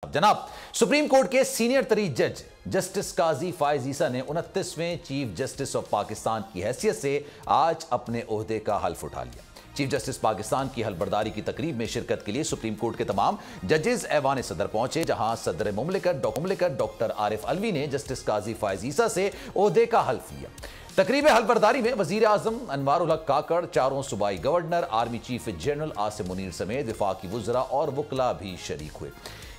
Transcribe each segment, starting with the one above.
जनाब, supreme court के senior तरीन जज जस्टिस काजी फायज ईसा ने 29वें चीफ जस्टिस ऑफ पाकिस्तान की हैसियत से आज अपने ओहदे का हल्फ उठा लिया। चीफ जस्टिस पाकिस्तान की हल्फबरदारी की तकरीब में शिरकत के लिए सुप्रीम कोर्ट के तमाम जजेस ऐवान सदर पहुंचे, जहां सदर मुमलिकत डॉक्टर आरिफ अलवी ने जस्टिस काजी फायज ईसा से ओहदे का हल्फ लिया। तकरीब हल्फबरदारी में वजीर आजम अनवारुल हक काकड़, चारों सूबाई governor, army chief general Asim Munir समेत वफाकी वुज़रा और वकला भी शरीक हुए।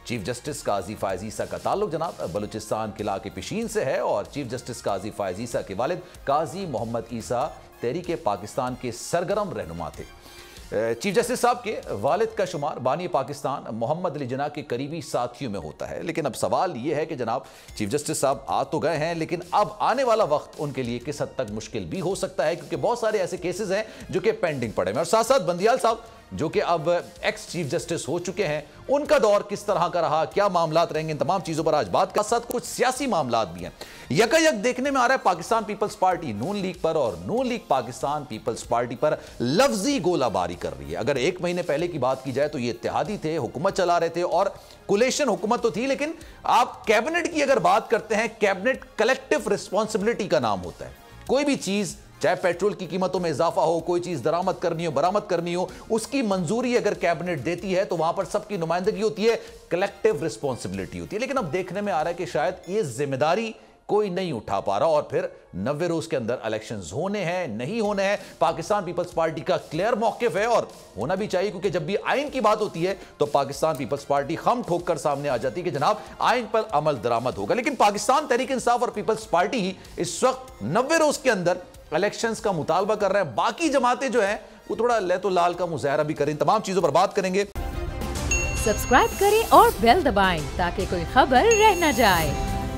चीफ जस्टिस काजी फायज ईसा का ताल्लुक जनाब बलूचिस्तान किला के पिशीन से है और चीफ जस्टिस काजी फायज ईसा के वालिद काजी मोहम्मद ईसा तहरीक पाकिस्तान के सरगर्म रहनुमा थे। चीफ जस्टिस साहब के वालिद का शुमार बानी पाकिस्तान मोहम्मद अली जिन्ना के करीबी साथियों में होता है। लेकिन अब सवाल यह है कि जनाब चीफ जस्टिस साहब आ तो गए हैं, लेकिन अब आने वाला वक्त उनके लिए किस हद तक मुश्किल भी हो सकता है, क्योंकि बहुत सारे ऐसे केसेस हैं जो कि पेंडिंग पड़े हैं। और साथ साथ बंदियाल साहब जो कि अब एक्स चीफ जस्टिस हो चुके हैं, उनका दौर किस तरह का रहा, क्या मामलात रहेंगे, इन तमाम चीजों पर आज बात कर। साथ कुछ सियासी मामलात भी हैं। यकायक देखने में आ रहा है पाकिस्तान पीपल्स पार्टी नून लीग पर और नून लीग पाकिस्तान पीपल्स पार्टी पर लफ्जी गोलाबारी कर रही है। अगर एक महीने पहले की बात की जाए तो ये इत्तेहादी थे, हुकूमत चला रहे थे और कोलेशन हुकूमत तो थी, लेकिन आप कैबिनेट की अगर बात करते हैं, कैबिनेट कलेक्टिव रिस्पॉन्सिबिलिटी का नाम होता है। कोई भी चीज, चाहे पेट्रोल की कीमतों में इजाफा हो, कोई चीज दरामद करनी हो, बरामद करनी हो, उसकी मंजूरी अगर कैबिनेट देती है तो वहां पर सबकी नुमाइंदगी होती है, कलेक्टिव रिस्पॉन्सिबिलिटी होती है। लेकिन अब देखने में आ रहा है कि शायद ये जिम्मेदारी कोई नहीं उठा पा रहा और फिर 90 रोज के अंदर इलेक्शंस होने हैं, नहीं होने हैं। पाकिस्तान पीपल्स पार्टी का क्लियर मौकिफ है और होना भी चाहिए, क्योंकि जब भी आइन की बात होती है तो पाकिस्तान पीपल्स पार्टी खम ठोक कर सामने आ जाती है कि जनाब आइन पर अमल दरामद होगा। लेकिन पाकिस्तान तहरीक इंसाफ और पीपल्स पार्टी ही इस वक्त 90 रोज के अंदर इलेक्शंस का मुतालबा कर रहे हैं। बाकी जमातें जो हैं वो थोड़ा लैतो लाल का मुजाहरा भी करें। तमाम चीजों पर बात करेंगे। सब्सक्राइब करें और बेल दबाएं ताकि कोई खबर रह न जाए।